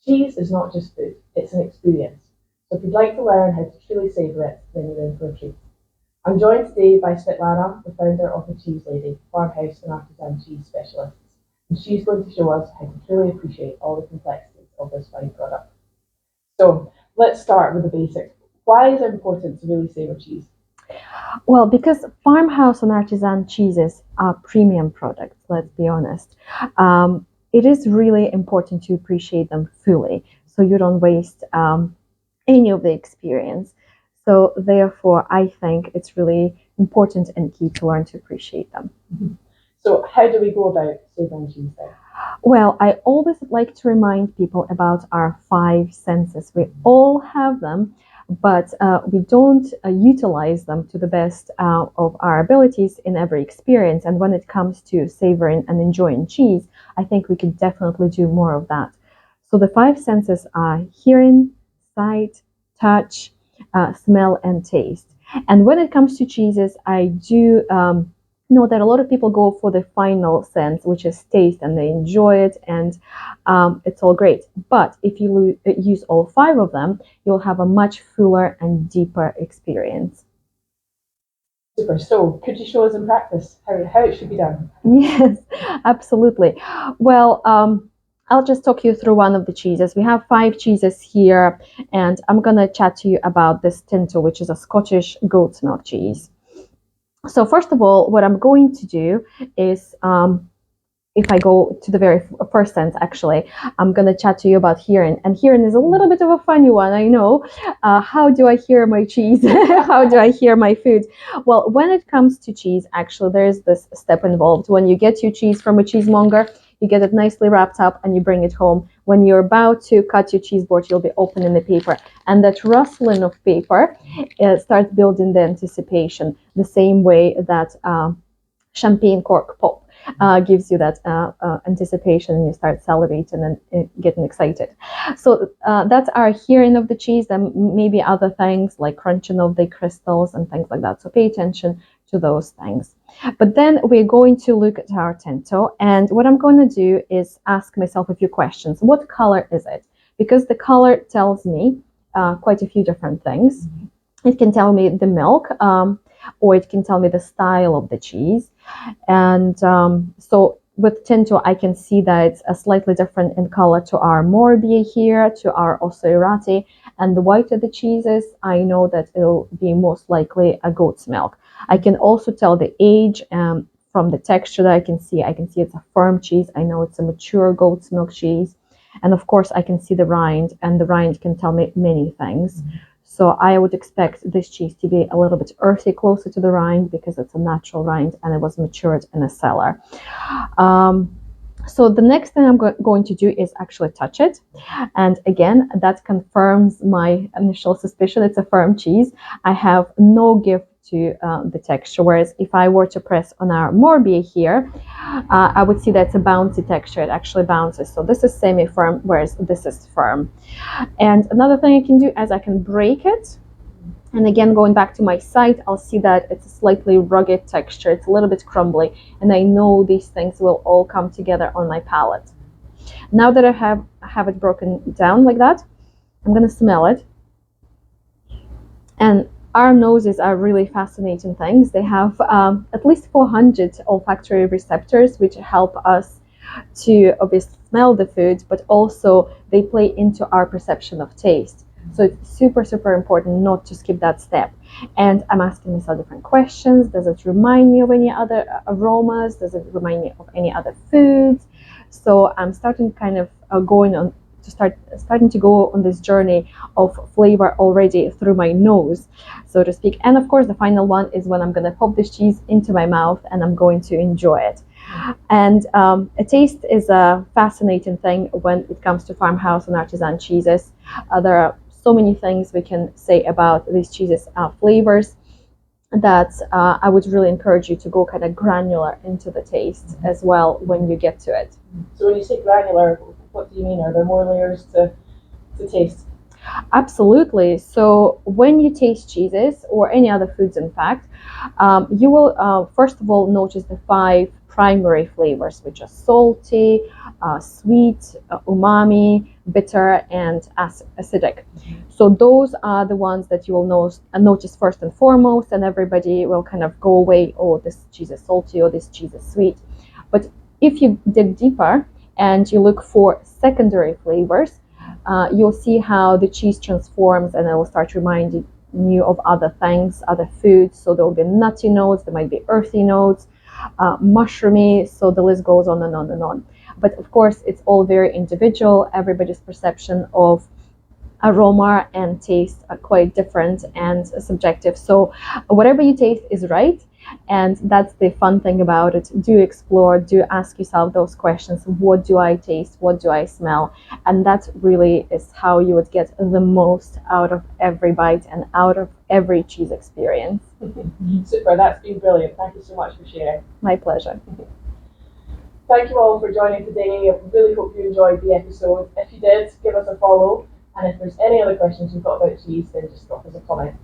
Cheese is not just food, it's an experience. So if you'd like to learn how to truly savour it, then you're in for a treat. I'm joined today by Svetlana, the founder of the Cheese Lady, Farmhouse and artisan cheese specialists. And she's going to show us how to truly appreciate all the complexities of this fine product. So let's start with the basics. Why is it important to really savour cheese? Well, because farmhouse and artisan cheeses are premium products, let's be honest. It is really important to appreciate them fully so you don't waste any of the experience. So, therefore, I think it's really important and key to learn to appreciate them. So, how do we go about savouring cheese then? Well, I always like to remind people about our five senses. We all have them, but we don't utilize them to the best of our abilities in every experience. And when it comes to savoring and enjoying cheese, I think we could definitely do more of that. So the five senses are hearing, sight, touch, smell, and taste. And when it comes to cheeses, I do know that a lot of people go for the final sense, which is taste, and they enjoy it, and it's all great. But if you use all five of them, you'll have a much fuller and deeper experience. Super. So, could you show us in practice how it should be done? Yes, absolutely. Well, I'll just talk you through one of the cheeses. We have five cheeses here, and I'm going to chat to you about this Tinto, which is a Scottish goat's milk cheese. So first of all, what I'm going to do is, if I go to the very first sense, actually, I'm going to chat to you about hearing. And hearing is a little bit of a funny one, I know. How do I hear my cheese? How do I hear my food? Well, when it comes to cheese, actually, there's this step involved. When you get your cheese from a cheesemonger, you get it nicely wrapped up and you bring it home. When you're about to cut your cheese board, you'll be opening the paper. And that rustling of paper starts building the anticipation, the same way that champagne cork pop gives you that anticipation, and you start salivating and getting excited. So that's our hearing of the cheese, and maybe other things like crunching of the crystals and things like that. So pay attention to those things. But then we're going to look at our Tinto, and what I'm going to do is ask myself a few questions. What color is it? Because the color tells me quite a few different things. It can tell me the milk, or it can tell me the style of the cheese. And so with Tinto, I can see that it's a slightly different in color to our Morbier here, to our Ossoirati. And the whiter the cheese is, I know that it'll be most likely a goat's milk. I can also tell the age from the texture that I can see. I can see it's a firm cheese. I know it's a mature goat's milk cheese. And of course, I can see the rind, and the rind can tell me many things. Mm-hmm. So I would expect this cheese to be a little bit earthy, closer to the rind, because it's a natural rind and it was matured in a cellar. So the next thing I'm going to do is actually touch it. And again, that confirms my initial suspicion. It's a firm cheese. I have no gift to the texture, whereas if I were to press on our Morbier here, I would see that's a bouncy texture. It actually bounces. So this is semi-firm, whereas this is firm. And another thing I can do is I can break it. And again, going back to my site, I'll see that it's a slightly rugged texture. It's a little bit crumbly. And I know these things will all come together on my palate. Now that I have it broken down like that, I'm going to smell it. And our noses are really fascinating things. They have at least 400 olfactory receptors, which help us to obviously smell the food, but also they play into our perception of taste. So it's super, super important not to skip that step. And I'm asking myself different questions. Does it remind me of any other aromas? Does it remind me of any other foods? So I'm starting kind of starting to go on this journey of flavor already through my nose, so to speak. And of course, the final one is when I'm going to pop this cheese into my mouth and I'm going to enjoy it. And a taste is a fascinating thing when it comes to farmhouse and artisan cheeses. There are so many things we can say about these cheeses' flavors that I would really encourage you to go kind of granular into the taste as well when you get to it. So when you say granular, what do you mean? Are there more layers to taste? Absolutely. So when you taste cheeses or any other foods, in fact, you will first of all notice the 5 primary flavors, which are salty, sweet, umami, bitter, and acidic. So those are the ones that you will notice first and foremost, and everybody will kind of go away, oh, this cheese is salty, or this cheese is sweet. But if you dig deeper and you look for secondary flavors, you'll see how the cheese transforms, and it will start reminding you of other things, other foods. So there will be nutty notes, there might be earthy notes, mushroomy, so the list goes on and on and on. But of course, it's all very individual. Everybody's perception of aroma and taste are quite different and subjective. So whatever you taste is right. And that's the fun thing about it. Do explore, do ask yourself those questions. What do I taste? What do I smell? And that really is how you would get the most out of every bite and out of every cheese experience. Super, that's been brilliant. Thank you so much for sharing. My pleasure. Thank you all for joining today. I really hope you enjoyed the episode. If you did, give us a follow. And if there's any other questions you've got about cheese, then just drop us a comment.